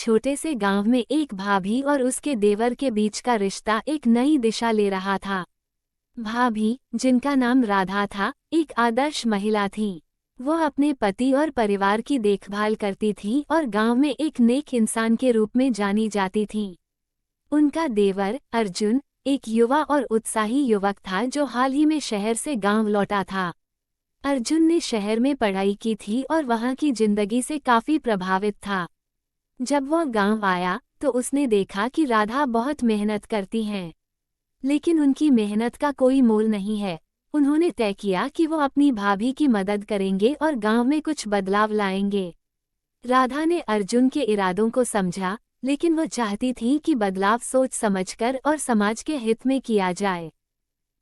छोटे से गांव में एक भाभी और उसके देवर के बीच का रिश्ता एक नई दिशा ले रहा था। भाभी, जिनका नाम राधा था, एक आदर्श महिला थी। वो अपने पति और परिवार की देखभाल करती थी और गांव में एक नेक इंसान के रूप में जानी जाती थी। उनका देवर अर्जुन एक युवा और उत्साही युवक था जो हाल ही में शहर से गांव लौटा था। अर्जुन ने शहर में पढ़ाई की थी और वहां की जिंदगी से काफी प्रभावित था। जब वह गांव आया तो उसने देखा कि राधा बहुत मेहनत करती हैं, लेकिन उनकी मेहनत का कोई मोल नहीं है। उन्होंने तय किया कि वो अपनी भाभी की मदद करेंगे और गांव में कुछ बदलाव लाएंगे। राधा ने अर्जुन के इरादों को समझा, लेकिन वह चाहती थी कि बदलाव सोच समझकर और समाज के हित में किया जाए।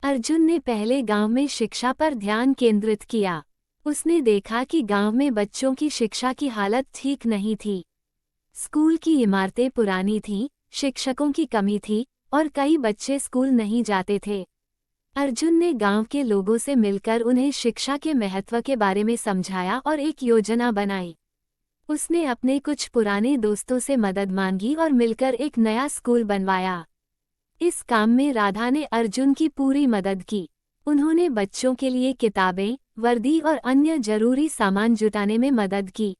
अर्जुन ने पहले गांव में शिक्षा पर ध्यान केंद्रित किया। उसने देखा कि गांव में बच्चों की शिक्षा की हालत ठीक नहीं थी। स्कूल की इमारतें पुरानी थीं, शिक्षकों की कमी थी और कई बच्चे स्कूल नहीं जाते थे। अर्जुन ने गांव के लोगों से मिलकर उन्हें शिक्षा के महत्व के बारे में समझाया और एक योजना बनाई। उसने अपने कुछ पुराने दोस्तों से मदद मांगी और मिलकर एक नया स्कूल बनवाया। इस काम में राधा ने अर्जुन की पूरी मदद की। उन्होंने बच्चों के लिए किताबें, वर्दी और अन्य जरूरी सामान जुटाने में मदद की।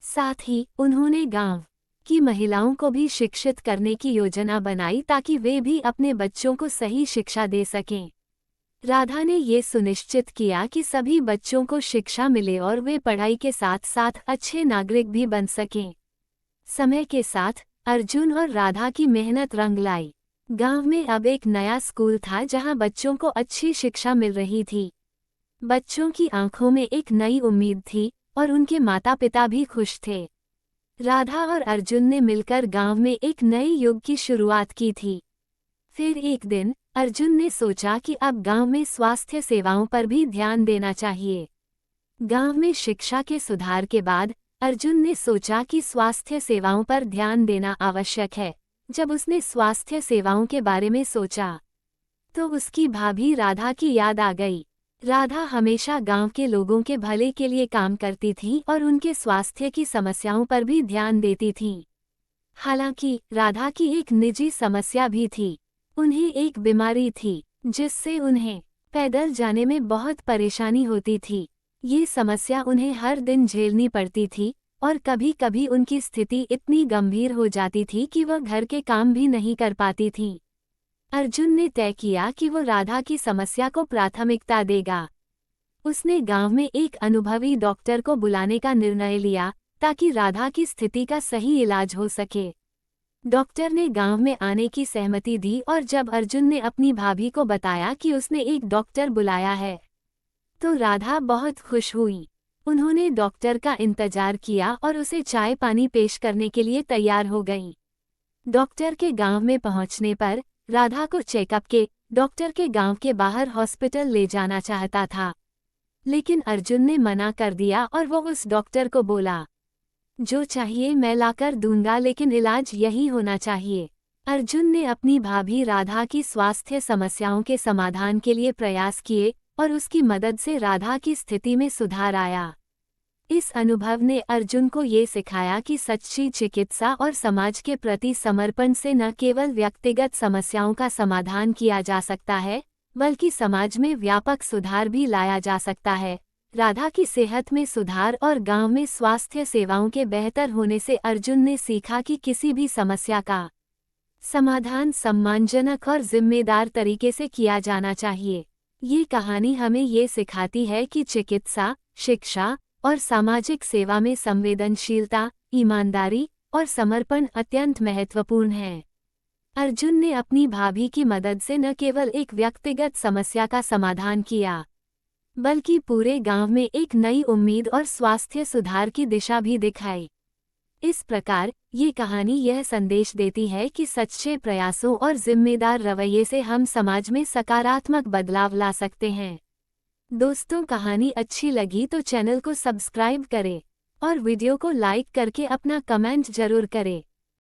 साथ ही उन्होंने गांव की महिलाओं को भी शिक्षित करने की योजना बनाई ताकि वे भी अपने बच्चों को सही शिक्षा दे सकें। राधा ने ये सुनिश्चित किया कि सभी बच्चों को शिक्षा मिले और वे पढ़ाई के साथ साथ अच्छे नागरिक भी बन सकें। समय के साथ अर्जुन और राधा की मेहनत रंग लाई। गांव में अब एक नया स्कूल था जहां बच्चों को अच्छी शिक्षा मिल रही थी। बच्चों की आंखों में एक नई उम्मीद थी और उनके माता पिता भी खुश थे। राधा और अर्जुन ने मिलकर गांव में एक नए युग की शुरुआत की थी। फिर एक दिन अर्जुन ने सोचा कि अब गांव में स्वास्थ्य सेवाओं पर भी ध्यान देना चाहिए। गांव में शिक्षा के सुधार के बाद अर्जुन ने सोचा कि स्वास्थ्य सेवाओं पर ध्यान देना आवश्यक है। जब उसने स्वास्थ्य सेवाओं के बारे में सोचा तो उसकी भाभी राधा की याद आ गई। राधा हमेशा गांव के लोगों के भले के लिए काम करती थी और उनके स्वास्थ्य की समस्याओं पर भी ध्यान देती थी। हालांकि राधा की एक निजी समस्या भी थी। उन्हें एक बीमारी थी जिससे उन्हें पैदल जाने में बहुत परेशानी होती थी। ये समस्या उन्हें हर दिन झेलनी पड़ती थी और कभी कभी उनकी स्थिति इतनी गंभीर हो जाती थी कि वह घर के काम भी नहीं कर पाती थी। अर्जुन ने तय किया कि वो राधा की समस्या को प्राथमिकता देगा। उसने गांव में एक अनुभवी डॉक्टर को बुलाने का निर्णय लिया ताकि राधा की स्थिति का सही इलाज हो सके। डॉक्टर ने गांव में आने की सहमति दी और जब अर्जुन ने अपनी भाभी को बताया कि उसने एक डॉक्टर बुलाया है तो राधा बहुत खुश हुई। उन्होंने डॉक्टर का इंतजार किया और उसे चाय पानी पेश करने के लिए तैयार हो गईं। डॉक्टर के गांव में पहुंचने पर राधा को चेकअप के डॉक्टर के गांव के बाहर हॉस्पिटल ले जाना चाहता था, लेकिन अर्जुन ने मना कर दिया और वो उस डॉक्टर को बोला, जो चाहिए मैं लाकर दूंगा, लेकिन इलाज यही होना चाहिए। अर्जुन ने अपनी भाभी राधा की स्वास्थ्य समस्याओं के समाधान के लिए प्रयास किए और उसकी मदद से राधा की स्थिति में सुधार आया। इस अनुभव ने अर्जुन को ये सिखाया कि सच्ची चिकित्सा और समाज के प्रति समर्पण से न केवल व्यक्तिगत समस्याओं का समाधान किया जा सकता है, बल्कि समाज में व्यापक सुधार भी लाया जा सकता है। राधा की सेहत में सुधार और गांव में स्वास्थ्य सेवाओं के बेहतर होने से अर्जुन ने सीखा कि किसी भी समस्या का समाधान सम्मानजनक और जिम्मेदार तरीके से किया जाना चाहिए। ये कहानी हमें ये सिखाती है कि चिकित्सा, शिक्षा और सामाजिक सेवा में संवेदनशीलता, ईमानदारी और समर्पण अत्यंत महत्वपूर्ण है। अर्जुन ने अपनी भाभी की मदद से न केवल एक व्यक्तिगत समस्या का समाधान किया, बल्कि पूरे गांव में एक नई उम्मीद और स्वास्थ्य सुधार की दिशा भी दिखाई। इस प्रकार ये कहानी यह संदेश देती है कि सच्चे प्रयासों और जिम्मेदार रवैये से हम समाज में सकारात्मक बदलाव ला सकते हैं। दोस्तों, कहानी अच्छी लगी तो चैनल को सब्सक्राइब करें और वीडियो को लाइक करके अपना कमेंट जरूर करें।